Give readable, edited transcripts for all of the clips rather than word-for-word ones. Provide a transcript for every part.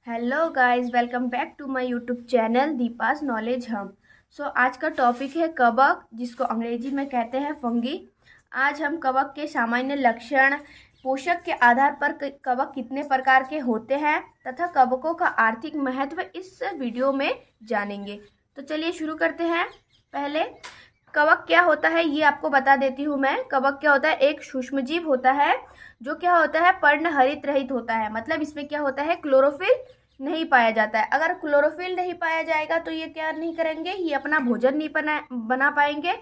Hello guys, welcome back to my YouTube channel Deepa's knowledge हम। आज का टॉपिक है कवक, जिसको अंग्रेजी में कहते हैं फंगी। आज हम कवक के सामान्य लक्षण, पोषक के आधार पर कवक कितने प्रकार के होते हैं तथा कवकों का आर्थिक महत्व इस वीडियो में जानेंगे। तो चलिए शुरू करते हैं। पहले कवक क्या होता है ये आपको बता देती हूँ मैं। कवक क्या होता है? एक सूक्ष्मजीव होता है जो क्या होता है, पर्णहरित रहित होता है। मतलब इसमें क्या होता है, क्लोरोफिल नहीं पाया जाता है। अगर क्लोरोफिल नहीं पाया जाएगा तो ये क्या नहीं करेंगे, ये अपना भोजन नहीं बना पाएंगे,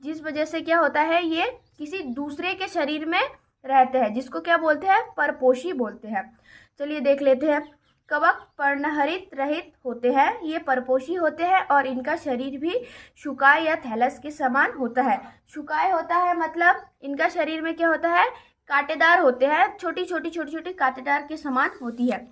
जिस वजह से क्या होता है, ये किसी दूसरे के शरीर में रहते हैं, जिसको क्या बोलते हैं, परपोषी बोलते हैं। चलिए देख लेते हैं। कवक पर्णहरित रहित होते हैं, ये परपोषी होते हैं और इनका शरीर भी शुकाय या थैलस के समान होता है। शुकाय होता है मतलब इनका शरीर में क्या होता है, कांटेदार होते हैं, छोटी छोटी कांटेदार के समान होती है।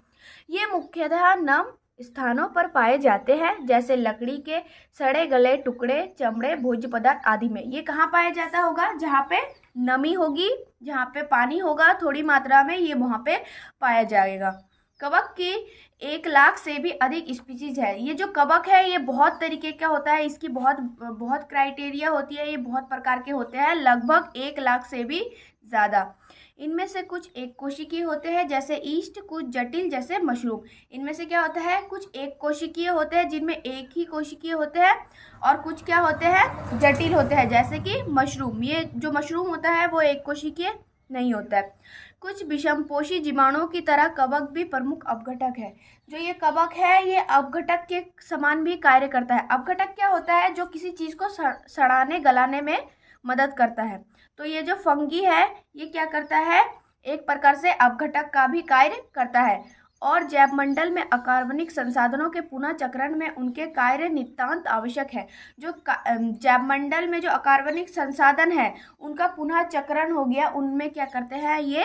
ये मुख्यतः नम स्थानों पर पाए जाते हैं, जैसे लकड़ी के सड़े गले टुकड़े, चमड़े, भोज्य पदार्थ आदि में। ये कहाँ पाया जाता होगा? जहाँ पे नमी होगी, जहाँ पे पानी होगा थोड़ी मात्रा में, ये वहाँ पे पाया जाएगा। कवक की 1 लाख से भी अधिक स्पीसीज है। ये जो कवक है ये बहुत तरीके का होता है, इसकी बहुत बहुत क्राइटेरिया होती है, ये बहुत प्रकार के होते हैं, लगभग 1 लाख से भी ज़्यादा। इनमें से कुछ एक कोशिकीय होते हैं जैसे ईस्ट, कुछ जटिल जैसे मशरूम। इनमें से क्या होता है, कुछ एक कोशिकीय होते हैं जिनमें एक ही कोशिकीय होते हैं, और कुछ क्या होते हैं, जटिल होते हैं जैसे कि मशरूम। ये जो मशरूम होता है वो एक कोशिकीय नहीं होता है। कुछ विषमपोषी जीवाणुओं की तरह कवक भी प्रमुख अपघटक है। जो ये कवक है ये अपघटक के समान भी कार्य करता है। अपघटक क्या होता है? जो किसी चीज़ को सड़ाने गलाने में मदद करता है। तो ये जो फंगी है ये क्या करता है, एक प्रकार से अपघटक का भी कार्य करता है, और जैवमंडल में अकार्बनिक संसाधनों के पुनः चक्रण में उनके कार्य नितांत आवश्यक है। जो जैवमंडल में जो अकार्बनिक संसाधन है उनका पुनः चक्रण हो गया, उनमें क्या करते हैं, ये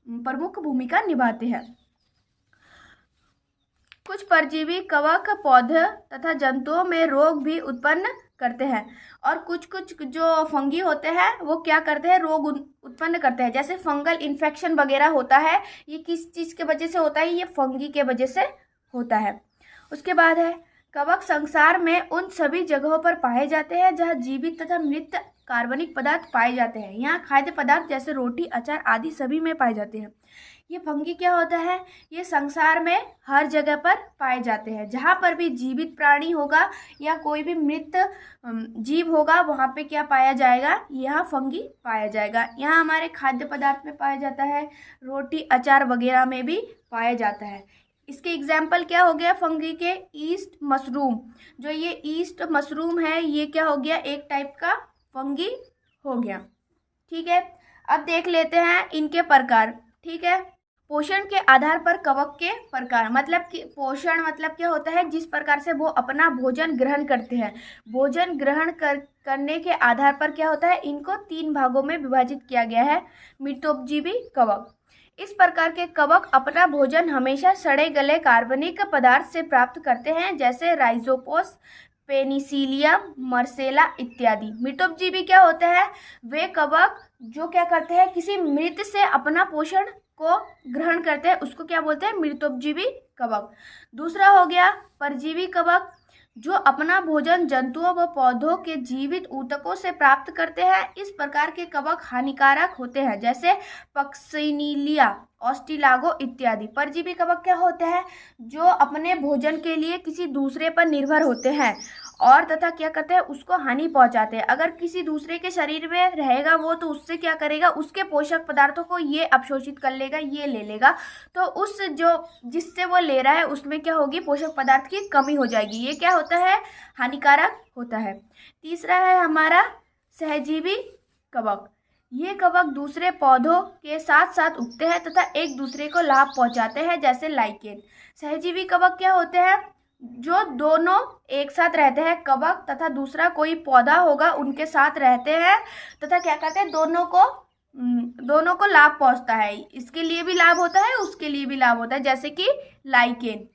प्रमुख भूमिका निभाते हैं। कुछ परजीवी कवक पौधे तथा जंतुओं में रोग भी उत्पन्न करते हैं, और कुछ कुछ जो फंगी होते हैं वो क्या करते हैं, रोग उत्पन्न करते हैं। जैसे फंगल इन्फेक्शन वगैरह होता है, ये किस चीज़ के वजह से होता है, ये फंगी के वजह से होता है। उसके बाद है कवक संसार में उन सभी जगहों पर पाए जाते हैं जहाँ जीवित तथा मृत कार्बनिक पदार्थ पाए जाते हैं। यहाँ खाद्य पदार्थ जैसे रोटी, अचार आदि सभी में पाए जाते हैं। ये फंगी क्या होता है, ये संसार में हर जगह पर पाए जाते हैं। जहाँ पर भी जीवित प्राणी होगा या कोई भी मृत जीव होगा वहाँ पे क्या पाया जाएगा, यहाँ फंगी पाया जाएगा। यहाँ हमारे खाद्य पदार्थ में पाया जाता है, रोटी, अचार वगैरह में भी पाया जाता है। इसके एग्जाम्पल क्या हो गया फंगी के? East mushroom. जो ये ईस्ट मशरूम है ये क्या हो गया, एक टाइप का फंगी हो गया। ठीक है, अब देख लेते हैं इनके प्रकार। ठीक है, पोषण के आधार पर कवक के प्रकार, मतलब कि पोषण मतलब क्या होता है, जिस प्रकार से वो अपना भोजन ग्रहण करते हैं। भोजन ग्रहण करने के आधार पर क्या होता है, इनको 3 भागों में विभाजित किया गया है। मृतोपजीवी कवक, इस प्रकार के कवक अपना भोजन हमेशा सड़े गले कार्बनिक पदार्थ से प्राप्त करते हैं, जैसे राइजोपोस, पेनिसिलियम, मर्सेला इत्यादि। मृतोपजीवी क्या होते हैं, वे कवक जो क्या करते हैं, किसी मृत से अपना पोषण को ग्रहण करते हैं, उसको क्या बोलते हैं, मृतोपजीवी कवक। दूसरा हो गया परजीवी कवक, जो अपना भोजन जंतुओं व पौधों के जीवित ऊतकों से प्राप्त करते हैं। इस प्रकार के कवक हानिकारक होते हैं, जैसे पक्सिनिलिया, ऑस्टिलागो इत्यादि। परजीवी कवक क्या होते हैं, जो अपने भोजन के लिए किसी दूसरे पर निर्भर होते हैं और तथा क्या करते हैं, उसको हानि पहुंचाते हैं। अगर किसी दूसरे के शरीर में रहेगा वो, तो उससे क्या करेगा, उसके पोषक पदार्थों को ये अवशोषित कर लेगा, ये ले लेगा, तो उस जो जिससे वो ले रहा है उसमें क्या होगी, पोषक पदार्थ की कमी हो जाएगी। ये क्या होता है, हानिकारक होता है। तीसरा है हमारा सहजीवी कवक। ये कवक दूसरे पौधों के साथ साथ उगते हैं तथा एक दूसरे को लाभ पहुंचाते हैं, जैसे लाइकेन। सहजीवी कवक क्या होते हैं, जो दोनों एक साथ रहते हैं, कवक तथा दूसरा कोई पौधा होगा, उनके साथ रहते हैं तथा क्या करते हैं, दोनों को लाभ पहुंचता है। इसके लिए भी लाभ होता है, उसके लिए भी लाभ होता है, जैसे कि लाइकेन।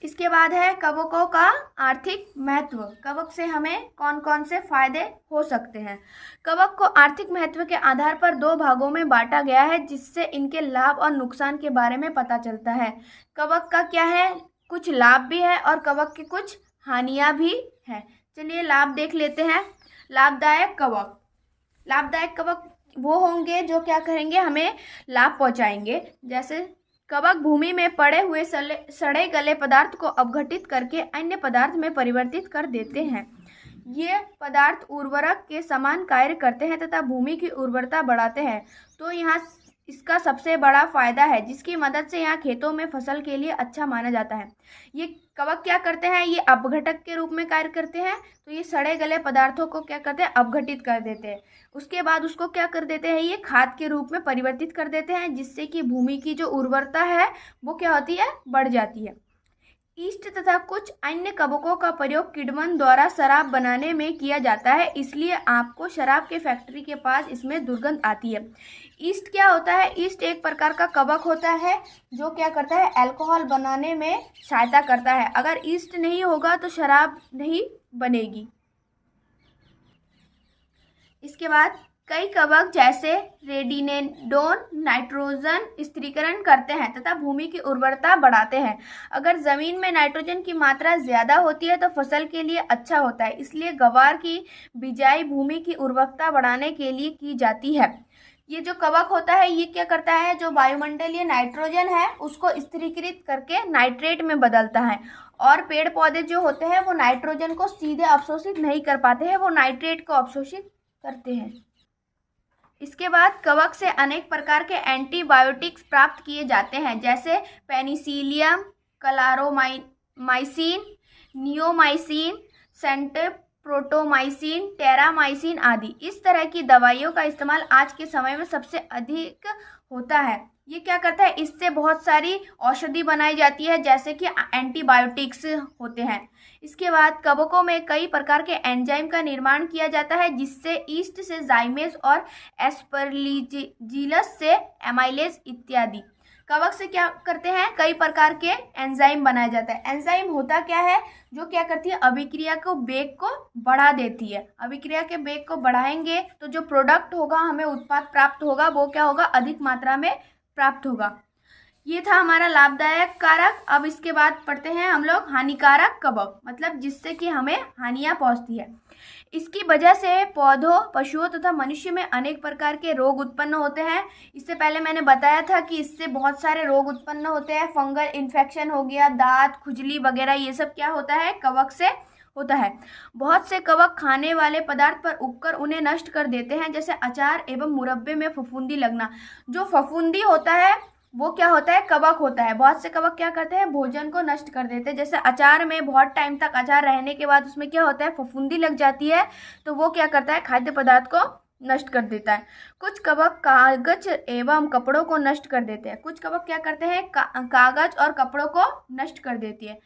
इसके बाद है कवकों का आर्थिक महत्व। कवक से हमें कौन कौन से फायदे हो सकते हैं। कवक को आर्थिक महत्व के आधार पर 2 भागों में बांटा गया है, जिससे इनके लाभ और नुकसान के बारे में पता चलता है। कवक का क्या है, कुछ लाभ भी है और कवक की कुछ हानियां भी है। चलिए लाभ देख लेते हैं। लाभदायक कवक। लाभदायक कवक वो होंगे जो क्या करेंगे, हमें लाभ पहुंचाएंगे। जैसे कवक भूमि में पड़े हुए सड़े गले पदार्थ को अपघटित करके अन्य पदार्थ में परिवर्तित कर देते हैं। ये पदार्थ उर्वरक के समान कार्य करते हैं तथा भूमि की उर्वरता बढ़ाते हैं। तो यहाँ इसका सबसे बड़ा फायदा है, जिसकी मदद से यहाँ खेतों में फसल के लिए अच्छा माना जाता है। ये कवक क्या करते हैं, ये अपघटक के रूप में कार्य करते हैं। तो ये सड़े गले पदार्थों को क्या करते हैं, अपघटित कर देते हैं। उसके बाद उसको क्या कर देते हैं, ये खाद के रूप में परिवर्तित कर देते हैं, जिससे कि भूमि की जो उर्वरता है वो क्या होती है, बढ़ जाती है। ईस्ट तथा कुछ अन्य कवकों का प्रयोग किण्वन द्वारा शराब बनाने में किया जाता है, इसलिए आपको शराब के फैक्ट्री के पास इसमें दुर्गंध आती है। ईस्ट क्या होता है, ईस्ट एक प्रकार का कवक होता है जो क्या करता है, अल्कोहल बनाने में सहायता करता है। अगर ईस्ट नहीं होगा तो शराब नहीं बनेगी। इसके बाद कई कवक जैसे रेडिनेडोन नाइट्रोजन स्थिरीकरण करते हैं तथा भूमि की उर्वरता बढ़ाते हैं। अगर जमीन में नाइट्रोजन की मात्रा ज्यादा होती है तो फसल के लिए अच्छा होता है, इसलिए ग्वार की बिजाई भूमि की उर्वरता बढ़ाने के लिए की जाती है। ये जो कवक होता है ये क्या करता है, जो वायुमंडलीय नाइट्रोजन है उसको स्थिरीकृत करके नाइट्रेट में बदलता है। और पेड़ पौधे जो होते हैं वो नाइट्रोजन को सीधे अवशोषित नहीं कर पाते हैं, वो नाइट्रेट को अवशोषित करते हैं। इसके बाद कवक से अनेक प्रकार के एंटीबायोटिक्स प्राप्त किए जाते हैं, जैसे पेनिसिलियम, क्लारोमाइसिन, नियोमाइसिन, सेंटप्रोटोमाइसिन, टेरामाइसिन आदि। इस तरह की दवाइयों का इस्तेमाल आज के समय में सबसे अधिक होता है। ये क्या करता है, इससे बहुत सारी औषधि बनाई जाती है, जैसे कि एंटीबायोटिक्स होते हैं। इसके बाद कवकों में कई प्रकार के एंजाइम का निर्माण किया जाता है, जिससे ईस्ट से जाइमेज और एस्परजिलस से एमाइलेज इत्यादि। कवक से क्या करते हैं, कई प्रकार के एंजाइम बनाया जाता है। एंजाइम होता क्या है, जो क्या करती है, अभिक्रिया को वेग को बढ़ा देती है। अभिक्रिया के वेग को बढ़ाएंगे तो जो प्रोडक्ट होगा, हमें उत्पाद प्राप्त होगा, वो क्या होगा, अधिक मात्रा में प्राप्त होगा। ये था हमारा लाभदायक कारक। अब इसके बाद पढ़ते हैं हम लोग हानिकारक कवक, मतलब जिससे कि हमें हानियां पहुंचती है। इसकी वजह से पौधों, पशुओं तथा मनुष्य में अनेक प्रकार के रोग उत्पन्न होते हैं। इससे पहले मैंने बताया था कि इससे बहुत सारे रोग उत्पन्न होते हैं। फंगल इन्फेक्शन हो गया, दांत, खुजली वगैरह, ये सब क्या होता है, कवक से होता है। बहुत से कवक खाने वाले पदार्थ पर उगकर उन्हें नष्ट कर देते हैं, जैसे अचार एवं मुरब्बे में फफूंदी लगना। जो फफूंदी होता है वो क्या होता है, कवक होता है। बहुत से कवक क्या करते हैं, भोजन को नष्ट कर देते हैं। जैसे अचार में बहुत टाइम तक अचार रहने के बाद उसमें क्या होता है, फफूंदी लग जाती है, तो वो क्या करता है, खाद्य पदार्थ को नष्ट कर देता है। कुछ कवक कागज एवं कपड़ों को नष्ट कर देते हैं। कुछ कवक क्या करते हैं, कागज और कपड़ों को नष्ट कर देती है।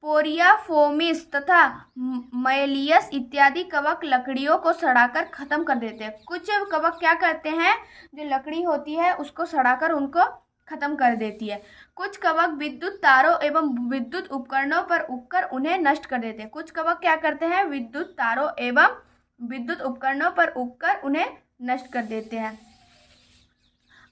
पोरियाफोमिस तथा मैलियस इत्यादि कवक लकड़ियों को सड़ाकर खत्म कर देते हैं। कुछ कवक क्या करते हैं, जो लकड़ी होती है उसको सड़ाकर उनको खत्म कर देती है। कुछ कवक विद्युत तारों एवं विद्युत उपकरणों पर उगकर उन्हें नष्ट कर देते हैं। कुछ कवक क्या करते हैं, विद्युत तारों एवं विद्युत उपकरणों पर उगकर उन्हें नष्ट कर देते हैं।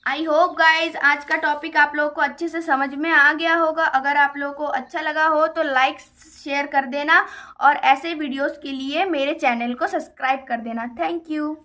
आई होप गाइज आज का टॉपिक आप लोगों को अच्छे से समझ में आ गया होगा। अगर आप लोगों को अच्छा लगा हो तो लाइक शेयर कर देना और ऐसे वीडियोस के लिए मेरे चैनल को सब्सक्राइब कर देना। Thank you.